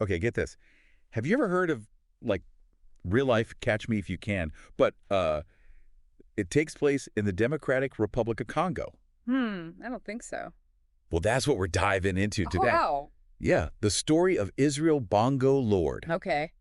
Okay, get this. Have you ever heard of, like, real life Catch Me If You Can? But it takes place in the Democratic Republic of Congo. I don't think so. Well, that's what we're diving into Oh, today. wow. Yeah, the story of Israel Bongo Lord. Okay.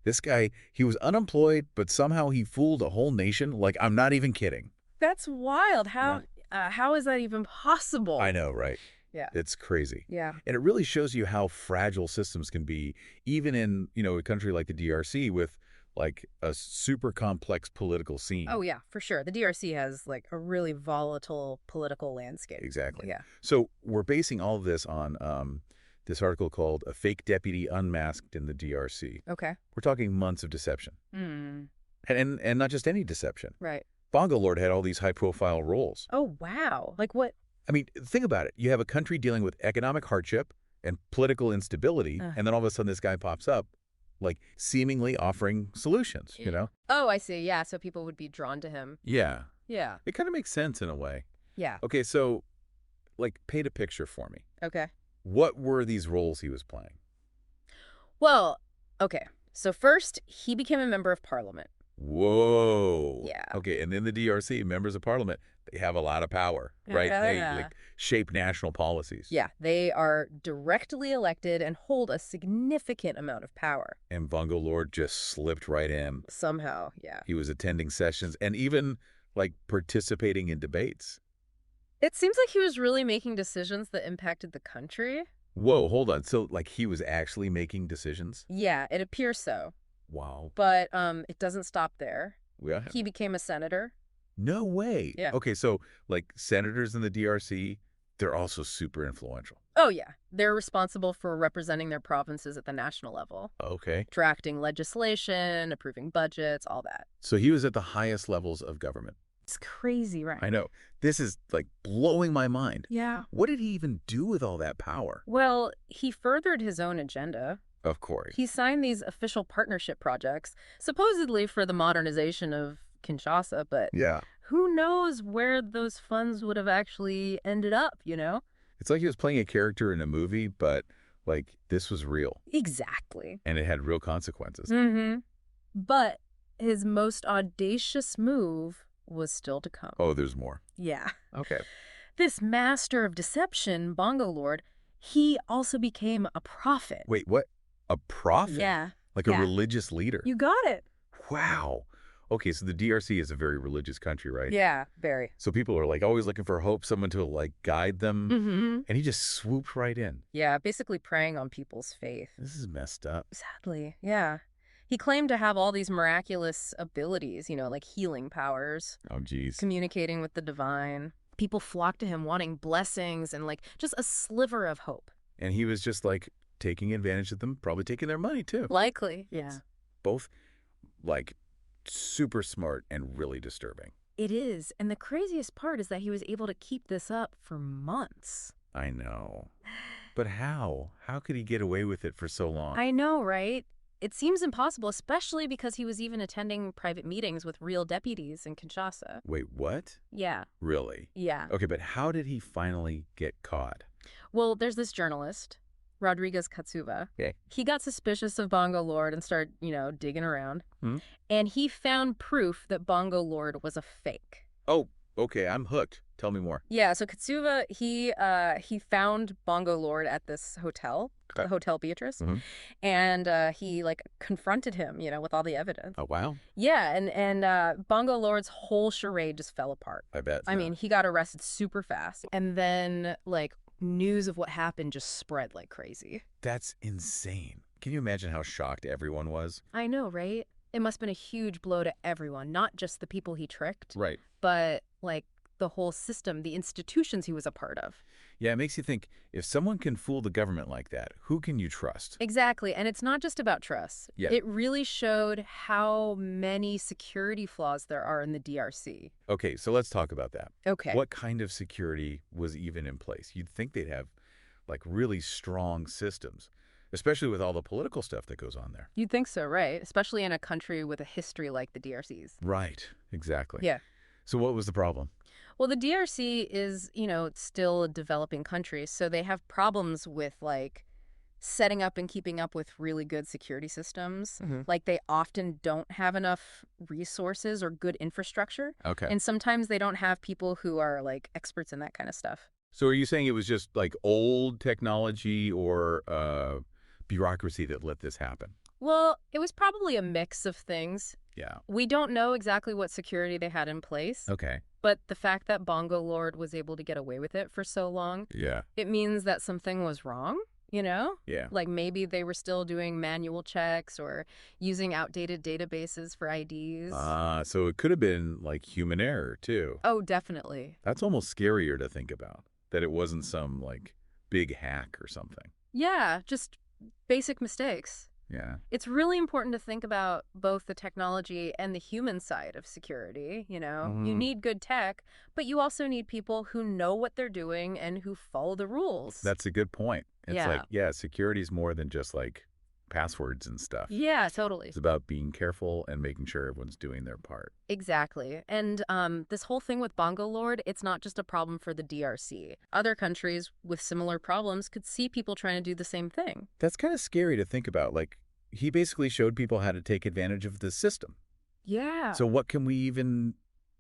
This guy, he was unemployed, but somehow he fooled a whole nation. Like, I'm not even kidding. That's wild. Yeah. How is that even possible? I know, right? Yeah. It's crazy. Yeah. And it really shows you how fragile systems can be, even in, a country like the DRC with, like, a super complex political scene. Oh, yeah, for sure. The DRC has like a really volatile political landscape. Exactly. Yeah. So we're basing all of this on this article called "A Fake Deputy Unmasked in the DRC." Okay. We're talking months of deception. Mm. And not just any deception. Right. Bongo Lord had all these high-profile roles. Oh, wow. Like what? I mean, think about it. You have a country dealing with economic hardship and political instability, and then all of a sudden this guy pops up, like, seemingly offering solutions, Oh, I see. Yeah. So people would be drawn to him. Yeah. Yeah. It kind of makes sense in a way. Yeah. Okay, so, like, paint a picture for me. Okay. What were these roles he was playing? Well, okay. So first, he became a member of parliament. Whoa. Yeah. Okay, and in the DRC, members of parliament, they have a lot of power, right? They, Yeah. like, shape national policies. Yeah. They are directly elected and hold a significant amount of power. And Bongo Lord just slipped right in. Somehow. Yeah. He was attending sessions and even, like, participating in debates. It seems like he was really making decisions that impacted the country. Whoa, hold on. So, like, he was actually making decisions? Yeah, it appears so. Wow. But it doesn't stop there. Yeah. He became a senator. No way. Yeah. Okay, so, like, senators in the DRC, they're also super influential. Oh, yeah. They're responsible for representing their provinces at the national level. Okay. Drafting legislation, approving budgets, all that. So he was at the highest levels of government. It's crazy, right? I know. This is, like, blowing my mind. Yeah. What did he even do with all that power? Well, he furthered his own agenda. Of course. He signed these official partnership projects, supposedly for the modernization of Kinshasa, but Yeah. who knows where those funds would have actually ended up, It's like he was playing a character in a movie, but, like, this was real. Exactly. And it had real consequences. Mm-hmm. But his most audacious move was still to come. Oh, there's more. Yeah. Okay. This master of deception, Bongo Lord, he also became a prophet. Wait, what? A prophet? Yeah. Like a religious leader? You got it. Wow. Okay, so the DRC is a very religious country, right? Yeah, very. So people are, like, always looking for hope, someone to, like, guide them. Mm-hmm. And he just swooped right in. Yeah, basically preying on people's faith. This is messed up. Sadly, yeah. He claimed to have all these miraculous abilities, like healing powers, Oh, geez. communicating with the divine. People flocked to him wanting blessings and, like, just a sliver of hope. And he was just, like, taking advantage of them, probably taking their money, too. Likely, yeah. Both, like, super smart and really disturbing. It is. And the craziest part is that he was able to keep this up for months. I know. But how? How could he get away with it for so long? I know, right? It seems impossible, especially because he was even attending private meetings with real deputies in Kinshasa. Wait, what? Yeah. Really? Yeah. Okay, but how did he finally get caught? Well, there's this journalist, Rodriguez Katsuba. Okay. He got suspicious of Bongo Lord and started, digging around. And he found proof that Bongo Lord was a fake. Oh, okay, I'm hooked. Tell me more. Yeah, so Katsuba, he found Bongo Lord at this hotel, the Hotel Beatrice, and he, like, confronted him, with all the evidence. Oh, wow. Yeah, and Bongo Lord's whole charade just fell apart. I bet. I mean, he got arrested super fast, and then, like, news of what happened just spread like crazy. That's insane. Can you imagine how shocked everyone was? I know, right? It must have been a huge blow to everyone, not just the people he tricked, Right. but, like, the whole system, the institutions he was a part of. Yeah, it makes you think, if someone can fool the government like that, who can you trust? Exactly, and it's not just about trust. Yeah. It really showed how many security flaws there are in the DRC. Okay, so let's talk about that. Okay. What kind of security was even in place? You'd think they'd have, like, really strong systems, especially with all the political stuff that goes on there. You'd think so, right? Especially in a country with a history like the DRC's. Right, exactly. Yeah. So what was the problem? Well, the DRC is, still a developing country, so they have problems with, like, setting up and keeping up with really good security systems. Mm-hmm. Like, they often don't have enough resources or good infrastructure. Okay. And sometimes they don't have people who are, like, experts in that kind of stuff. So are you saying it was just like old technology or bureaucracy that let this happen? Well, it was probably a mix of things. Yeah. We don't know exactly what security they had in place, Okay. but the fact that Bongo Lord was able to get away with it for so long, Yeah. it means that something was wrong, you know? Yeah. Like, maybe they were still doing manual checks or using outdated databases for IDs. So it could have been like human error too. Oh, definitely. That's almost scarier to think about, that it wasn't some like big hack or something. Yeah, just basic mistakes. Yeah. It's really important to think about both the technology and the human side of security, you know? You need good tech, but you also need people who know what they're doing and who follow the rules. That's a good point. It's Yeah. like, yeah, security is more than just like passwords and stuff. Yeah, totally. It's about being careful and making sure everyone's doing their part. Exactly. And this whole thing with Bongo Lord, it's not just a problem for the DRC. Other countries with similar problems could see people trying to do the same thing. That's kind of scary to think about. Like, he basically showed people how to take advantage of the system. Yeah. So what can we even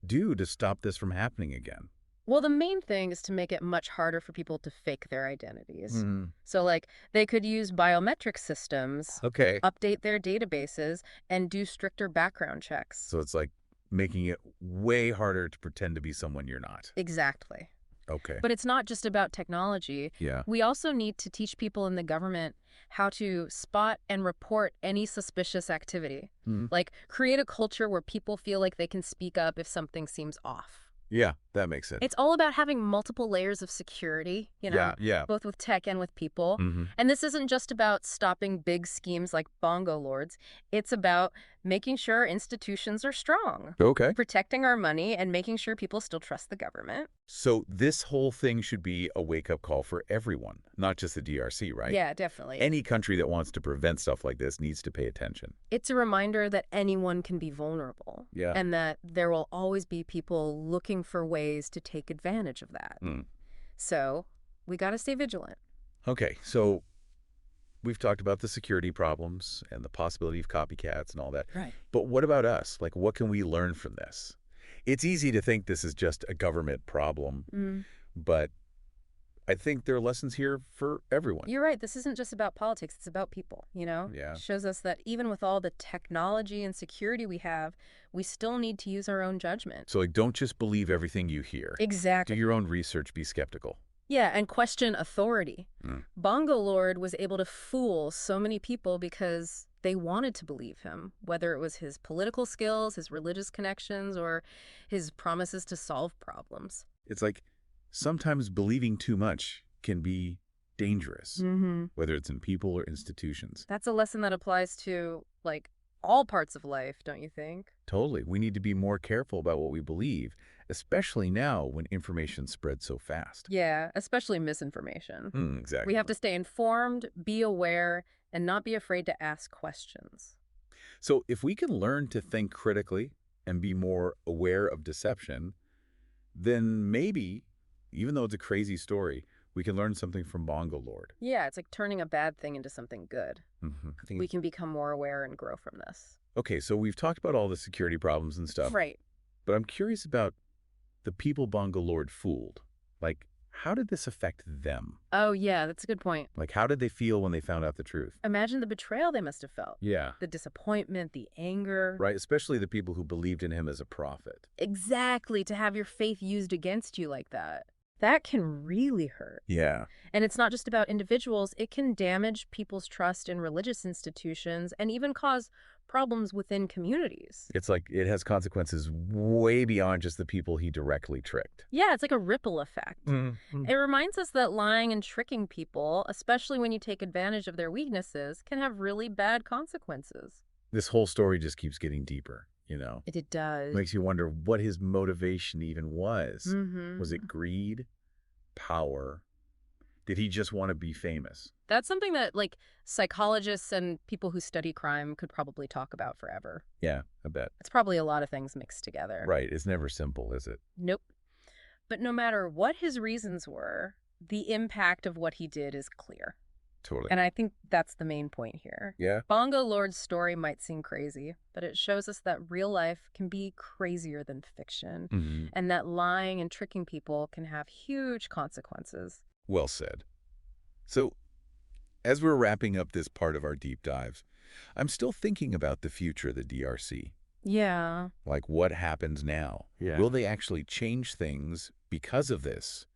do to stop this from happening again? Well, the main thing is to make it much harder for people to fake their identities. Mm. So, like, they could use biometric systems, Okay. update their databases, and do stricter background checks. So it's like making it way harder to pretend to be someone you're not. Exactly. Okay. But it's not just about technology. Yeah. We also need to teach people in the government how to spot and report any suspicious activity. Mm. Like, create a culture where people feel like they can speak up if something seems off. Yeah, that makes sense. It's all about having multiple layers of security, you know, Yeah. both with tech and with people. Mm-hmm. And this isn't just about stopping big schemes like Bongo Lords. It's about making sure institutions are strong, Okay. protecting our money, and making sure people still trust the government. So this whole thing should be a wake-up call for everyone, not just the DRC, right? Yeah, definitely. Any country that wants to prevent stuff like this needs to pay attention. It's a reminder that anyone can be vulnerable. Yeah. And that there will always be people looking for ways to take advantage of that. Mm. So we got to stay vigilant. Okay, so we've talked about the security problems and the possibility of copycats and all that. Right. But what about us? Like, what can we learn from this? It's easy to think this is just a government problem, but I think there are lessons here for everyone. You're right. This isn't just about politics. It's about people, you know? Yeah. It shows us that even with all the technology and security we have, we still need to use our own judgment. So, like, don't just believe everything you hear. Exactly. Do your own research, be skeptical. Yeah, and question authority. Mm. Bongo Lord was able to fool so many people because they wanted to believe him, whether it was his political skills, his religious connections, or his promises to solve problems. It's like sometimes believing too much can be dangerous, whether it's in people or institutions. That's a lesson that applies to, like, all parts of life, don't you think? Totally. We need to be more careful about what we believe, especially now when information spreads so fast. Yeah, especially misinformation. Exactly. We have to stay informed, be aware, and not be afraid to ask questions. So if we can learn to think critically and be more aware of deception, then maybe, even though it's a crazy story, we can learn something from Bongo Lord. Yeah, it's like turning a bad thing into something good. I think We can become more aware and grow from this. Okay, so we've talked about all the security problems and stuff. Right. But I'm curious about the people Bongo Lord fooled. Like, how did this affect them? Oh, yeah, that's a good point. Like, how did they feel when they found out the truth? Imagine the betrayal they must have felt. Yeah. The disappointment, the anger. Right, especially the people who believed in him as a prophet. Exactly, to have your faith used against you like that. That can really hurt. Yeah. And it's not just about individuals. It can damage people's trust in religious institutions and even cause problems within communities. It's like it has consequences way beyond just the people he directly tricked. Yeah, it's like a ripple effect. It reminds us that lying and tricking people, especially when you take advantage of their weaknesses, can have really bad consequences. This whole story just keeps getting deeper, you know? It does. Makes you wonder what his motivation even was. Mm-hmm. Was it greed? Power? Did he just want to be famous? That's something that, like, psychologists and people who study crime could probably talk about forever. Yeah, I bet. It's probably a lot of things mixed together. Right. It's never simple, is it? Nope. But no matter what his reasons were, the impact of what he did is clear. Totally. And I think that's the main point here. Yeah? Bongo Lord's story might seem crazy, but it shows us that real life can be crazier than fiction, Mm-hmm. and that lying and tricking people can have huge consequences. Well said. So, as we're wrapping up this part of our deep dive, I'm still thinking about the future of the DRC. Yeah. Like, what happens now? Yeah. Will they actually change things because of this?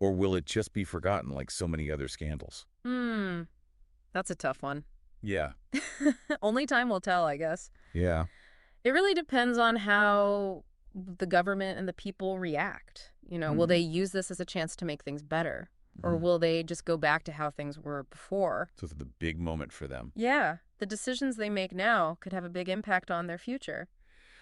Or will it just be forgotten like so many other scandals? That's a tough one. Yeah. Only time will tell, I guess. Yeah. It really depends on how the government and the people react. Will they use this as a chance to make things better? Or will they just go back to how things were before? So it's the big moment for them. Yeah, the decisions they make now could have a big impact on their future.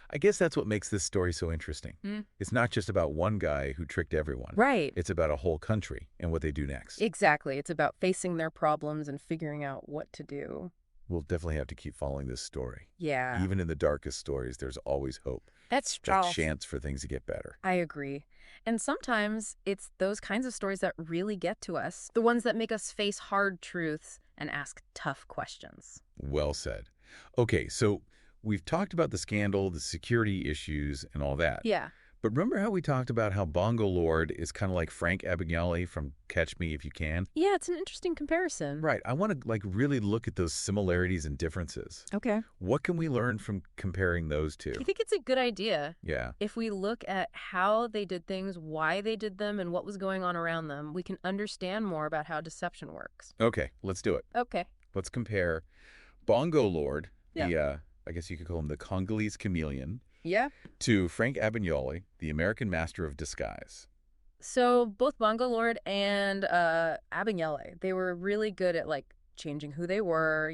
I guess that's what makes this story so interesting. It's not just about one guy who tricked everyone. Right. It's about a whole country and what they do next. Exactly. It's about facing their problems and figuring out what to do. We'll definitely have to keep following this story. Yeah. Even in the darkest stories, there's always hope. That's A chance for things to get better. I agree. And sometimes it's those kinds of stories that really get to us, the ones that make us face hard truths and ask tough questions. Well said. Okay, so we've talked about the scandal, the security issues, and all that. Yeah. But remember how we talked about how Bongo Lord is kind of like Frank Abagnale from Catch Me If You Can? Yeah, it's an interesting comparison. Right. I want to really look at those similarities and differences. Okay. What can we learn from comparing those two? I think it's a good idea. Yeah. If we look at how they did things, why they did them, and what was going on around them, we can understand more about how deception works. Okay, let's do it. Okay. Let's compare Bongo Lord, Yeah. I guess you could call him the Congolese chameleon, Yeah. to Frank Abagnale, the American master of disguise. So both Bongo Lord and Abagnale, they were really good at changing who they were,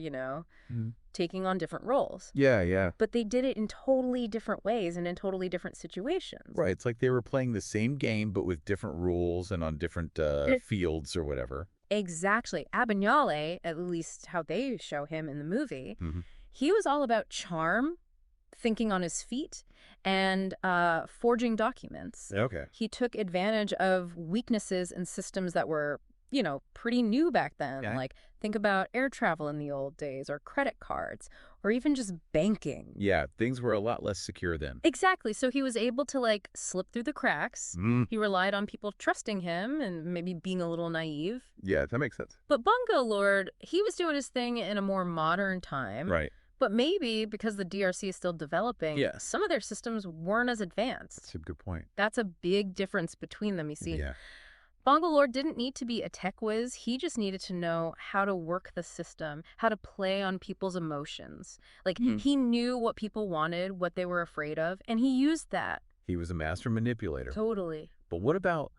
taking on different roles. Yeah. But they did it in totally different ways and in totally different situations. Right. It's like they were playing the same game, but with different rules and on different fields or whatever. Exactly. Abagnale, at least how they show him in the movie, he was all about charm, thinking on his feet, and forging documents. Okay. He took advantage of weaknesses in systems that were, pretty new back then. Yeah. Like, think about air travel in the old days, or credit cards, or even just banking. Yeah, things were a lot less secure then. Exactly. So he was able to, slip through the cracks. He relied on people trusting him and maybe being a little naive. Yeah, that makes sense. But Bongo Lord, he was doing his thing in a more modern time. Right. But maybe because the DRC is still developing, Yeah. some of their systems weren't as advanced. That's a good point. That's a big difference between them, you see. Yeah. Bongo Lord didn't need to be a tech whiz. He just needed to know how to work the system, how to play on people's emotions. He knew what people wanted, what they were afraid of, and he used that. He was a master manipulator. Totally. But what about,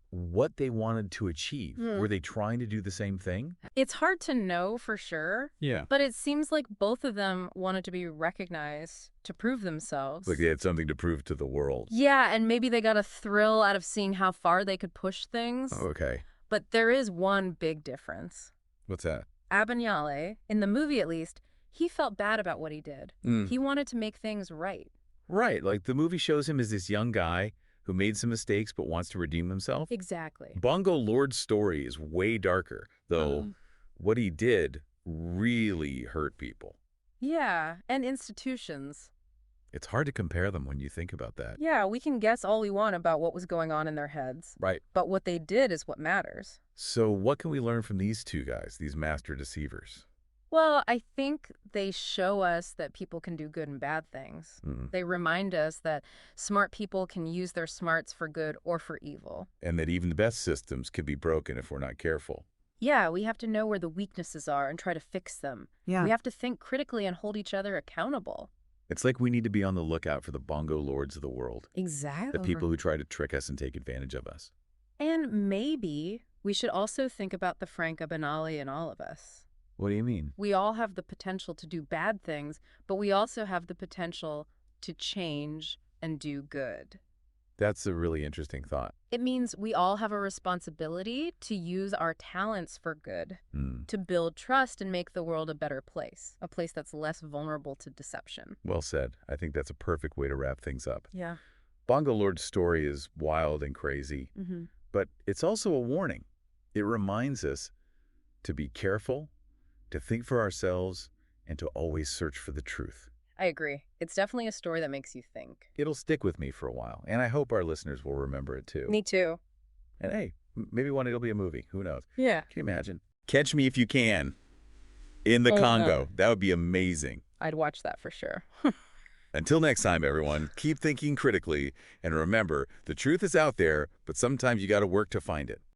what they wanted to achieve? Were they trying to do the same thing? It's hard to know for sure. Yeah. But it seems like both of them wanted to be recognized to prove themselves. Like they had something to prove to the world. Yeah, and maybe they got a thrill out of seeing how far they could push things. Okay. But there is one big difference. What's that? Abagnale, in the movie at least, he felt bad about what he did. He wanted to make things right. Right. Like the movie shows him as this young guy who made some mistakes but wants to redeem himself. Exactly. Bongo Lord's story is way darker, though what he did really hurt people. Yeah, and institutions. It's hard to compare them when you think about that. Yeah, we can guess all we want about what was going on in their heads. Right. But what they did is what matters. So what can we learn from these two guys, these master deceivers? Well, I think they show us that people can do good and bad things. They remind us that smart people can use their smarts for good or for evil. And that even the best systems can be broken if we're not careful. Yeah, we have to know where the weaknesses are and try to fix them. Yeah. We have to think critically and hold each other accountable. It's like we need to be on the lookout for the Bongo Lords of the world. Exactly. The people who try to trick us and take advantage of us. And maybe we should also think about the Frank Abagnale in all of us. What do you mean? We all have the potential to do bad things, but we also have the potential to change and do good. That's a really interesting thought. It means we all have a responsibility to use our talents for good, to build trust and make the world a better place, a place that's less vulnerable to deception. Well said. I think that's a perfect way to wrap things up. Yeah. Bongo Lord's story is wild and crazy, but it's also a warning. It reminds us to be careful, to think for ourselves, and to always search for the truth. I agree. It's definitely a story that makes you think. It'll stick with me for a while, and I hope our listeners will remember it too. Me too. And hey, maybe one day it'll be a movie. Who knows? Yeah. Can you imagine? Catch Me If You Can in the Congo. That would be amazing. I'd watch that for sure. Until next time, everyone, keep thinking critically, and remember, the truth is out there, but sometimes you got to work to find it.